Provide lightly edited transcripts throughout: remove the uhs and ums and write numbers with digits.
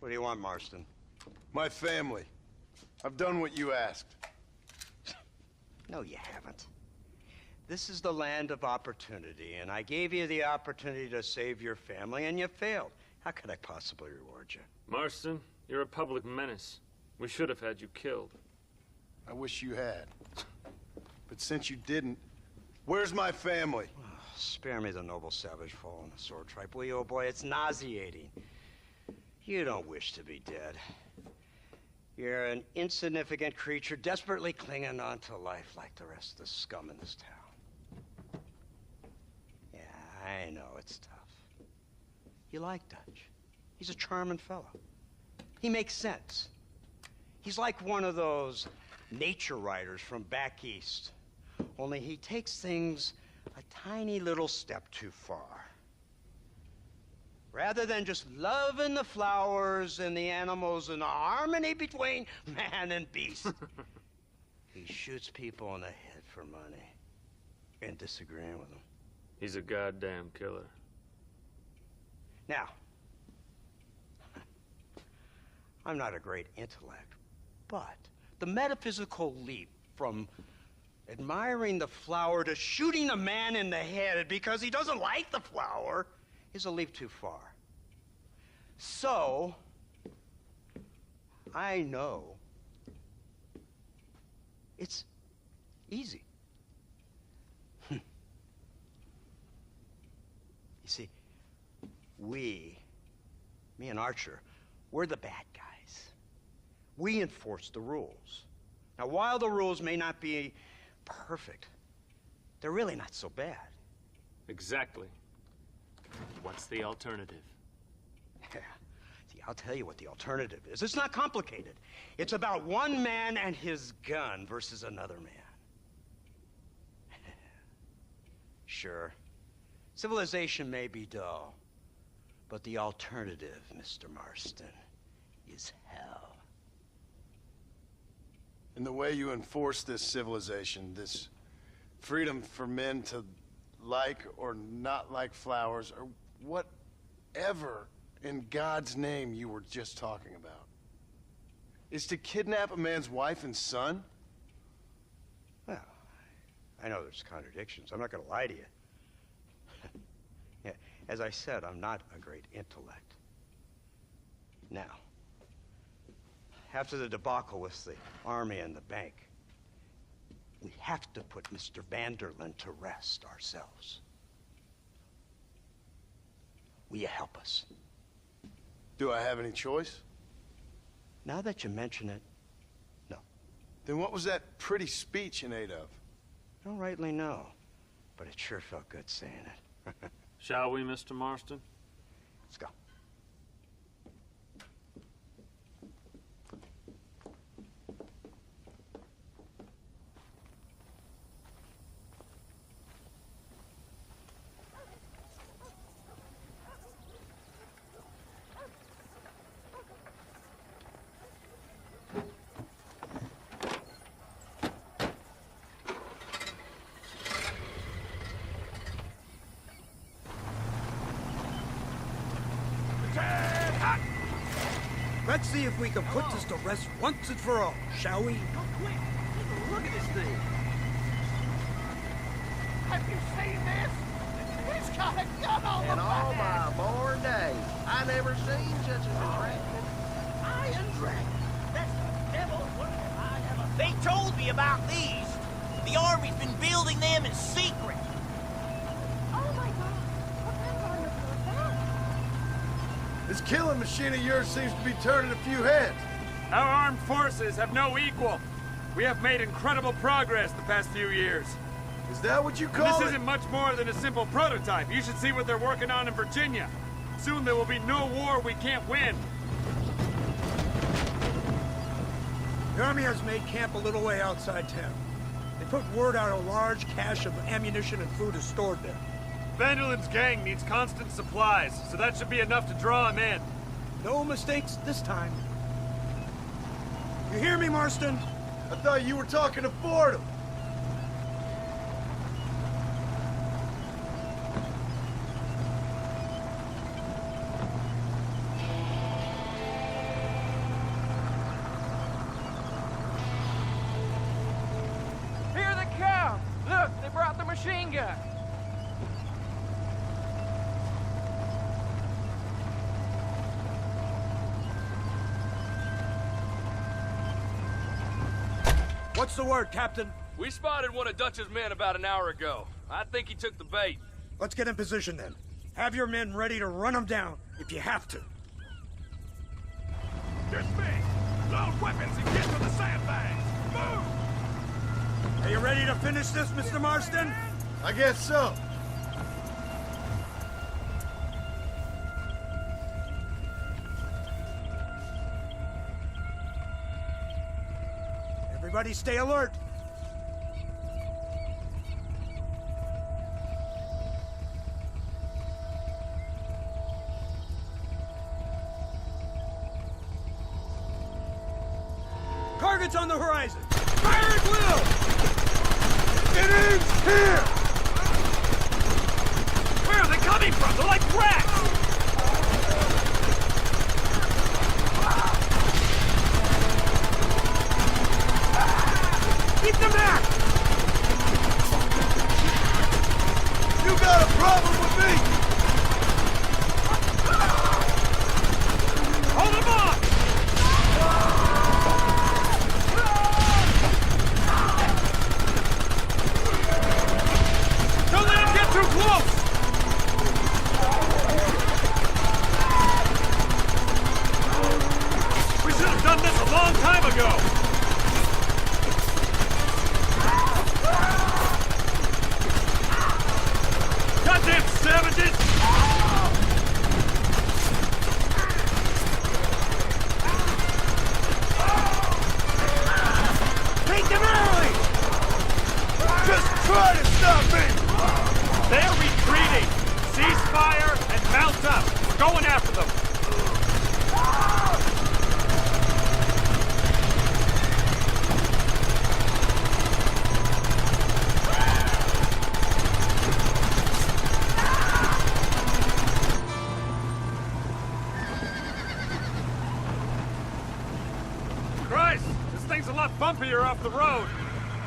What do you want, Marston? My family. I've done what you asked. No, you haven't. This is the land of opportunity, and I gave you the opportunity to save your family, and you failed. How could I possibly reward you? Marston, you're a public menace. We should have had you killed. I wish you had. But since you didn't, where's my family? Oh, spare me the noble savage fall on the sword tripe, will you, old boy? It's nauseating. You don't wish to be dead. You're an insignificant creature desperately clinging on to life like the rest of the scum in this town. Yeah, I know it's tough. You like Dutch. He's a charming fellow. He makes sense. He's like one of those nature writers from back east. Only he takes things a tiny little step too far. Rather than just loving the flowers and the animals and the harmony between man and beast, he shoots people in the head for money and disagreeing with them. He's a goddamn killer. Now, I'm not a great intellect, but the metaphysical leap from admiring the flower to shooting a man in the head because he doesn't like the flower is a leap too far. So, I know it's easy. You see, me and Archer, we're the bad guys. We enforce the rules. Now, while the rules may not be perfect, they're really not so bad. Exactly. What's the alternative? Yeah. See, I'll tell you what the alternative is. It's not complicated. It's about one man and his gun versus another man. Sure, civilization may be dull, but the alternative, Mr. Marston, is hell. And the way you enforce this civilization, this freedom for men to like or not like flowers, or whatever in God's name you were just talking about, is to kidnap a man's wife and son? Well, I know there's contradictions. I'm not going to lie to you. Yeah, as I said, I'm not a great intellect. Now, after the debacle with the army and the bank, we have to put Mr. Vanderlyn to rest ourselves. Will you help us? Do I have any choice? Now that you mention it, no. Then what was that pretty speech in aid of? I don't rightly know, but it sure felt good saying it. Shall we, Mr. Marston? Let's go. Let's see if we can put this to rest once and for all, shall we? Go quick! Look at this thing! Have you seen this? He's got a gun on In the all back! my born days, I never seen such a contraption. Iron Dragon! That's the devil's work! I have a... They told me about these. The Army's been building them in secret. Oh my God! What kind of armor is that? This killing machine of yours seems to be turning a few heads. Our armed forces have no equal. We have made incredible progress the past few years. Is that what you And call this it? isn't much more than a simple prototype. You should see what they're working on in Virginia. Soon there will be no war we can't win. The Army has made camp a little way outside town. They put word out a large cache of ammunition and food is stored there. Vanderlyn's gang needs constant supplies, so that should be enough to draw him in. No mistakes this time. You hear me, Marston? I thought you were talking to Fordham. finger! What's the word, Captain? We spotted one of Dutch's men about an hour ago. I think he took the bait. Let's get in position then. Have your men ready to run them down if you have to. Dismiss! Load weapons and get to the sandbags! Move! Are you ready to finish this, Mr. Marston? I guess so. Everybody stay alert. Targets on the horizon. Fire at will! It ends here! Where are they coming from? They're like rats! Keep them back! You got a problem with me? Hold them off! Don't let them get too close! We should have done this a long time ago! Goddamn savages! Take them early! Just try to stop me! They're retreating! Cease fire and mount up! We're going after them! Christ! This thing's a lot bumpier off the road!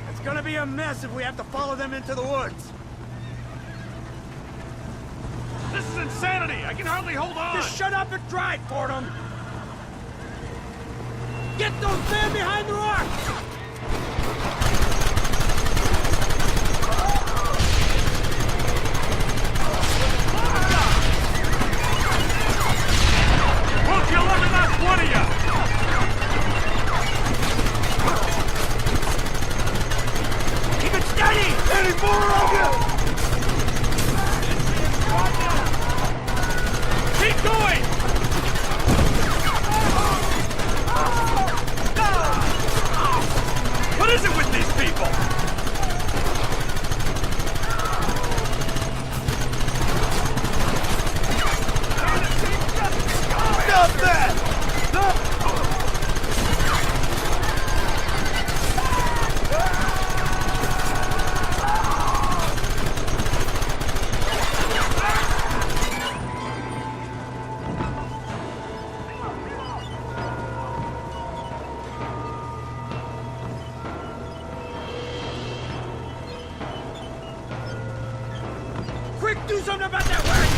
It's gonna be a mess if we have to follow them into the woods. This is insanity! I can hardly hold on! Just shut up and drive, Fordham! Get those men behind the rock! We'll kill every last one of you! Keep it steady! Any more of you? Keep going! What is it with these people? Stop that! Quick, do something about that wagon!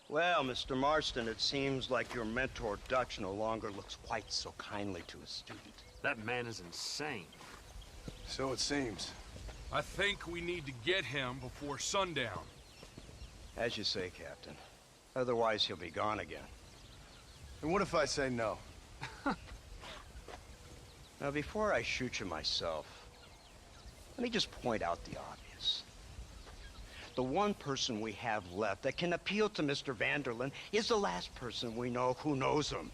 Well, Mr. Marston, it seems like your mentor Dutch no longer looks quite so kindly to his student. That man is insane. So it seems. I think we need to get him before sundown. As you say, Captain. Otherwise, he'll be gone again. And what if I say no? Now, before I shoot you myself, let me just point out the obvious. the one person we have left that can appeal to Mr. Vanderlyn is the last person we know who knows him.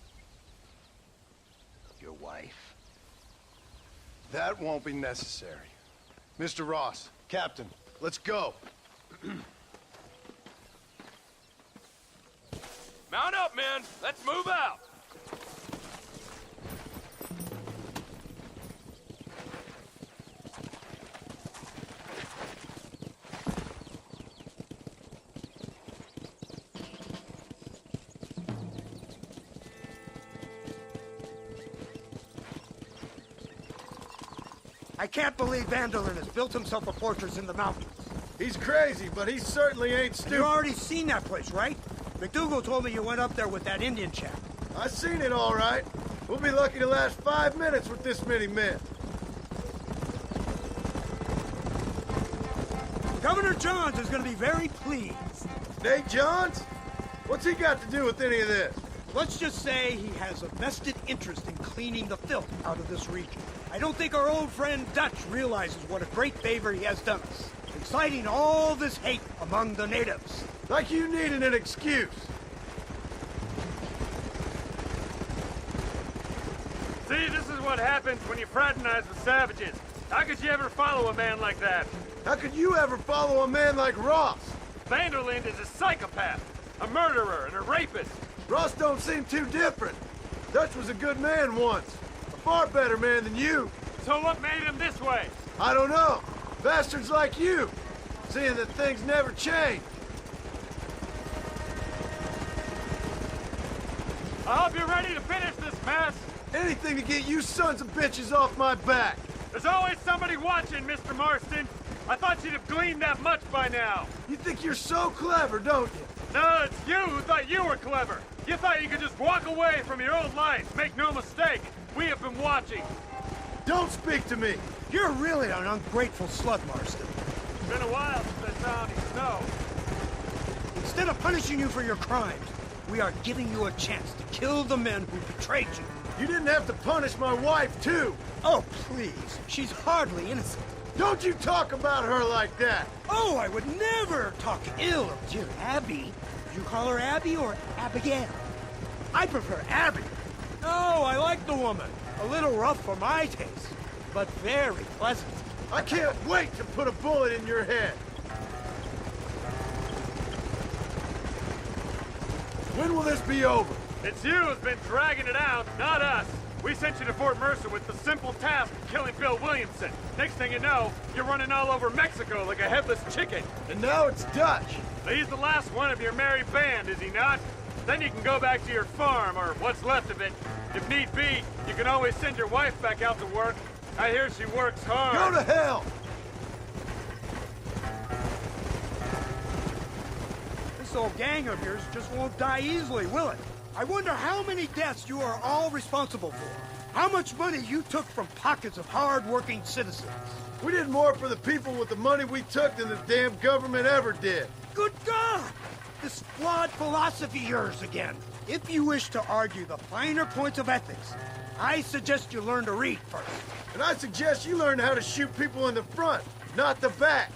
Your wife. That won't be necessary. Mr. Ross, Captain, let's go. Mount up, men. Let's move out. I can't believe Vanderlyn has built himself a fortress in the mountains. He's crazy, but he certainly ain't stupid. You already seen that place, right? McDougal told me you went up there with that Indian chap. I seen it all right. We'll be lucky to last 5 minutes with this many men. Governor Johns is going to be very pleased. Nate Johns? What's he got to do with any of this? Let's just say he has a vested interest in cleaning the filth out of this region. I don't think our old friend Dutch realizes what a great favor he has done us, inciting all this hate among the natives. Like you needed an excuse. See, this is what happens when you fraternize with savages. How could you ever follow a man like that? How could you ever follow a man like Ross? Vanderlyn is a psychopath, a murderer, and a rapist. Ross don't seem too different. Dutch was a good man once. A far better man than you. So what made him this way? I don't know. Bastards like you. Seeing that things never change. I hope you're ready to finish this mess. Anything to get you sons of bitches off my back. There's always somebody watching, Mr. Marston. I thought you'd have gleaned that much by now. You think you're so clever, don't you? No, it's you who thought you were clever. You thought you could just walk away from your old life. Make no mistake, we have been watching. Don't speak to me. You're really an ungrateful slut, Marston. It's been a while since I saw any snow. Instead of punishing you for your crimes, we are giving you a chance to kill the men who betrayed you. You didn't have to punish my wife, too. Oh, please. She's hardly innocent. Don't you talk about her like that. Oh, I would never talk ill of dear Abby. Did you call her Abby or Abigail? I prefer Abby. No, I like the woman. A little rough for my taste, but very pleasant. I can't wait to put a bullet in your head. When will this be over? It's you who's been dragging it out, not us. We sent you to Fort Mercer with the simple task of killing Bill Williamson. Next thing you know, you're running all over Mexico like a headless chicken. And now it's Dutch. He's the last one of your merry band, is he not? Then you can go back to your farm, or what's left of it. If need be, you can always send your wife back out to work. I hear she works hard. Go to hell! This old gang of yours just won't die easily, will it? I wonder how many deaths you are all responsible for. How much money you took from pockets of hard-working citizens. We did more for the people with the money we took than the damn government ever did. Good God! This flawed philosophy of yours again. If you wish to argue the finer points of ethics, I suggest you learn to read first. And I suggest you learn how to shoot people in the front, not the back.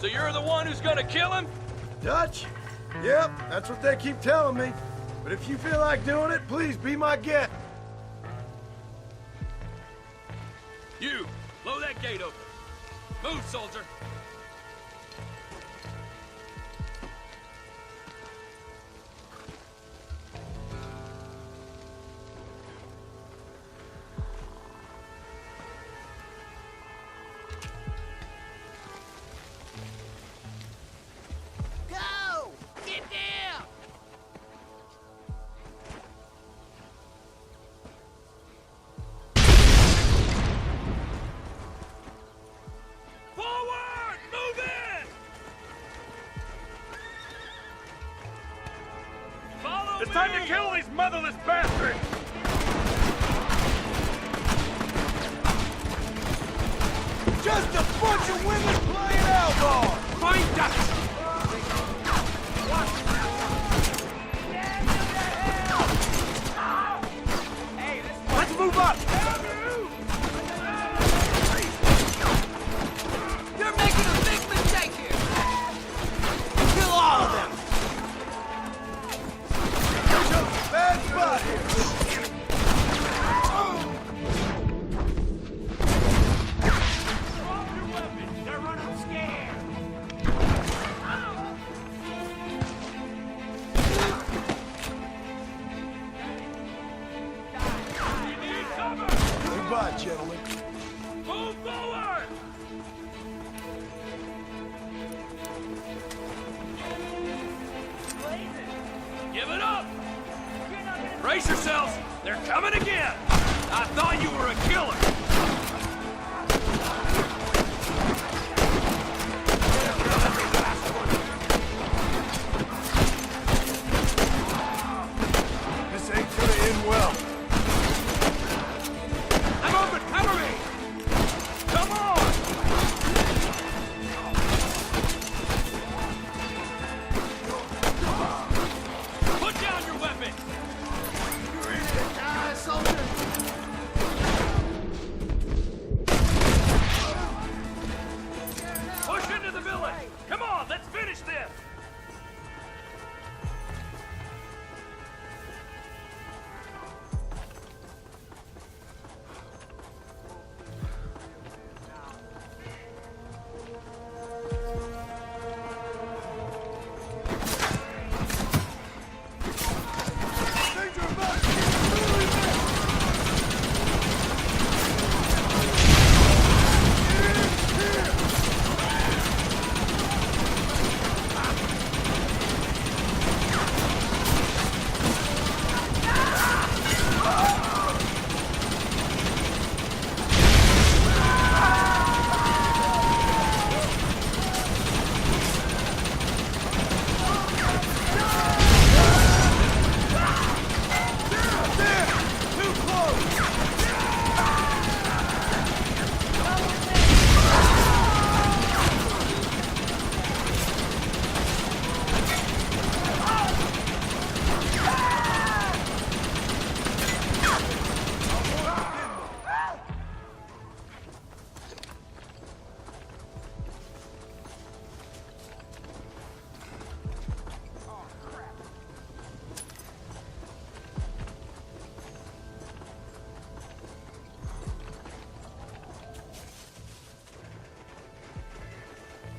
So you're the one who's gonna kill him? Dutch? Yep, that's what they keep telling me. But if you feel like doing it, please be my guest. You, blow that gate open. Move, soldier. Go! Get down! Forward! Move in! Follow It's me! time to kill these motherless bastards! Just a bunch of women playing outlaw! Find Dutch! Let's move up! You're making a big mistake here! Kill all of them! Bad spot here! They're running scared. Goodbye, gentlemen. Move forward! Give it up! Brace yourselves! They're coming again! I thought you were a killer! This ain't gonna end well. I'm open! Cover me! Come on! Put down your weapon! Push into the village! Come on, let's finish this! Things are about to get really bad.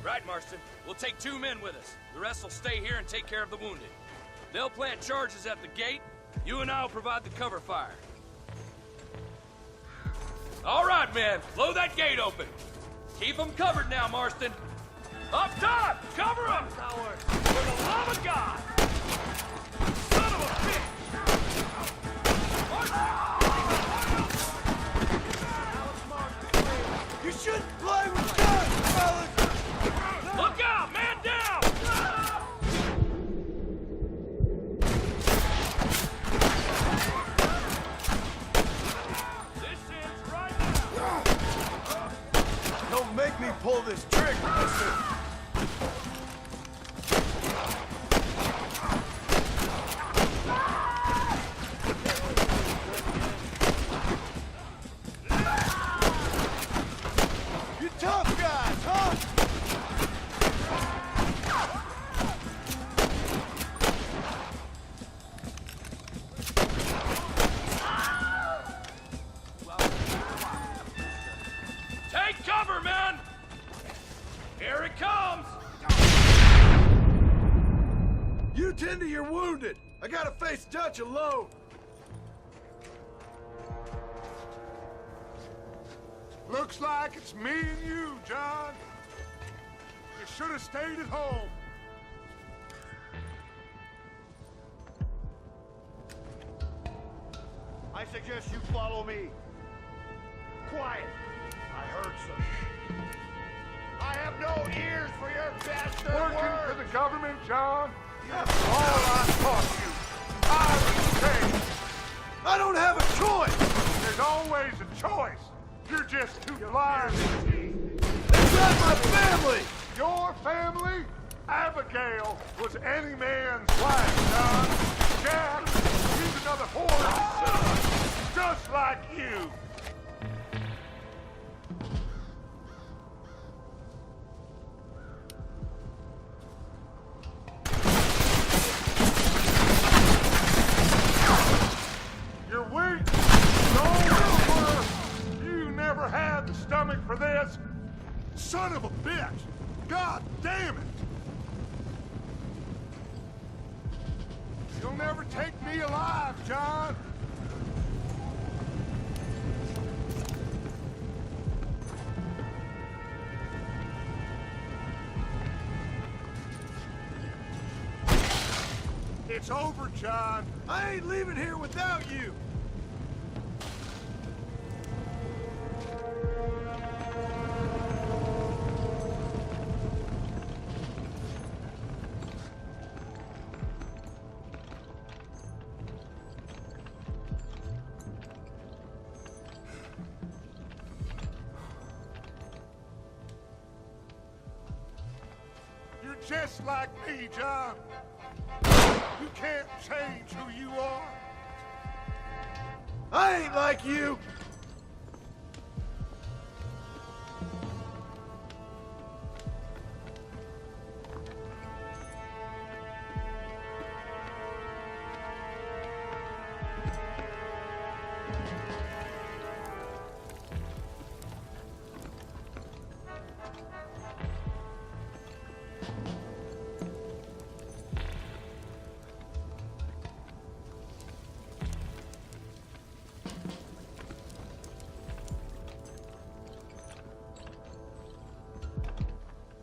Right, Marston. We'll take 2 men with us. The rest will stay here and take care of the wounded. They'll plant charges at the gate. You and I will provide the cover fire. All right, men. Blow that gate open. Keep them covered now, Marston. Up top! Cover them! For the love of God! Son of a bitch! You shouldn't play with guns, fellas! Look out! Man down! This ends right now! Don't make me pull this trigger, mister. such a load. Looks like it's me and you, John. You should have stayed at home. I suggest you follow me. Quiet. I heard something. I have no ears for your bastard Working words. for the government, John? That's all I taught you. I was trained. I don't have a choice! There's always a choice. You're just too blind. It's not my family! Your family? Abigail was any man's wife, John. Jack, he's another whore's son, just like you. You're weak. No, you never had the stomach for this. Son of a bitch. God damn it. You'll never take me alive, John. It's over, John. I ain't leaving here without you! You're just like me, John. You can't change who you are. I ain't like you!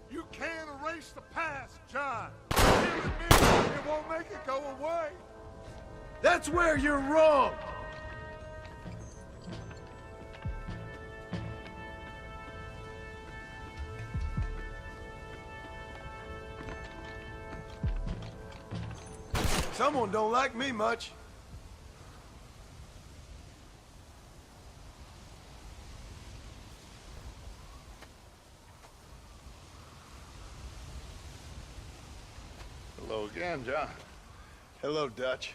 You can't erase the past, John. Even me, it won't make it go away. That's where you're wrong! Someone don't like me much. Hello again, John. Hello, Dutch.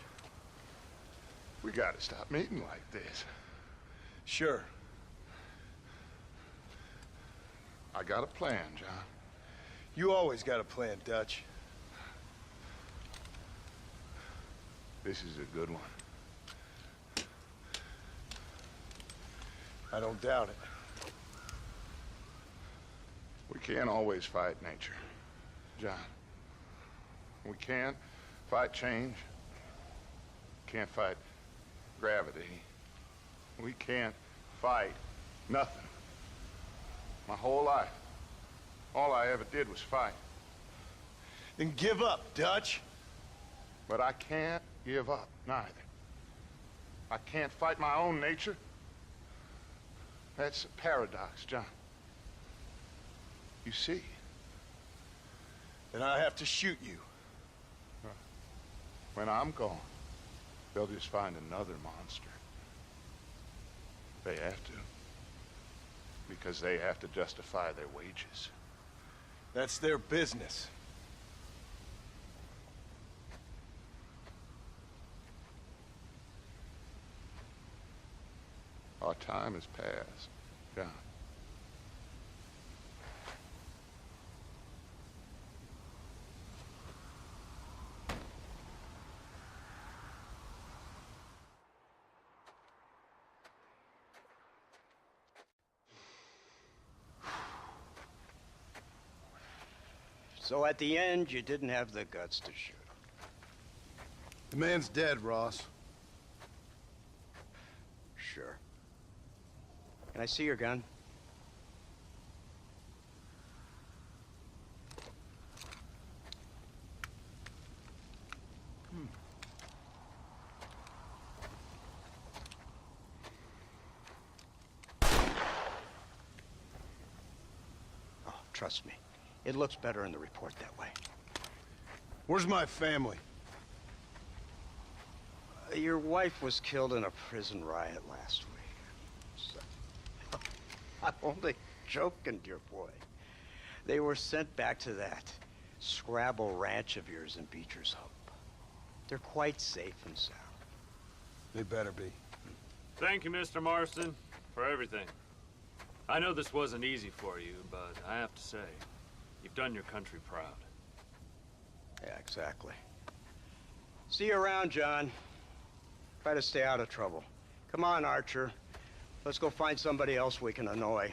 We gotta stop meeting like this. Sure. I got a plan, John. You always got a plan, Dutch. This is a good one. I don't doubt it. We can't always fight nature, John. We can't fight change. Can't fight gravity. We can't fight nothing. My whole life, all I ever did was fight. Then give up, Dutch. But I can't give up, neither. I can't fight my own nature. That's a paradox, John. You see? Then I have to shoot you. When I'm gone, they'll just find another monster. They have to. Because they have to justify their wages. That's their business. Our time has passed, John. So at the end, you didn't have the guts to shoot him. The man's dead, Ross. Sure. Can I see your gun? Oh, trust me. It looks better in the report that way. Where's my family? Your wife was killed in a prison riot last week. So, I'm only joking, dear boy. They were sent back to that Scrabble ranch of yours in Beecher's Hope. They're quite safe and sound. They better be. Thank you, Mr. Marston, for everything. I know this wasn't easy for you, but I have to say, you've done your country proud. Yeah, exactly. See you around, John. Try to stay out of trouble. Come on, Archer. Let's go find somebody else we can annoy.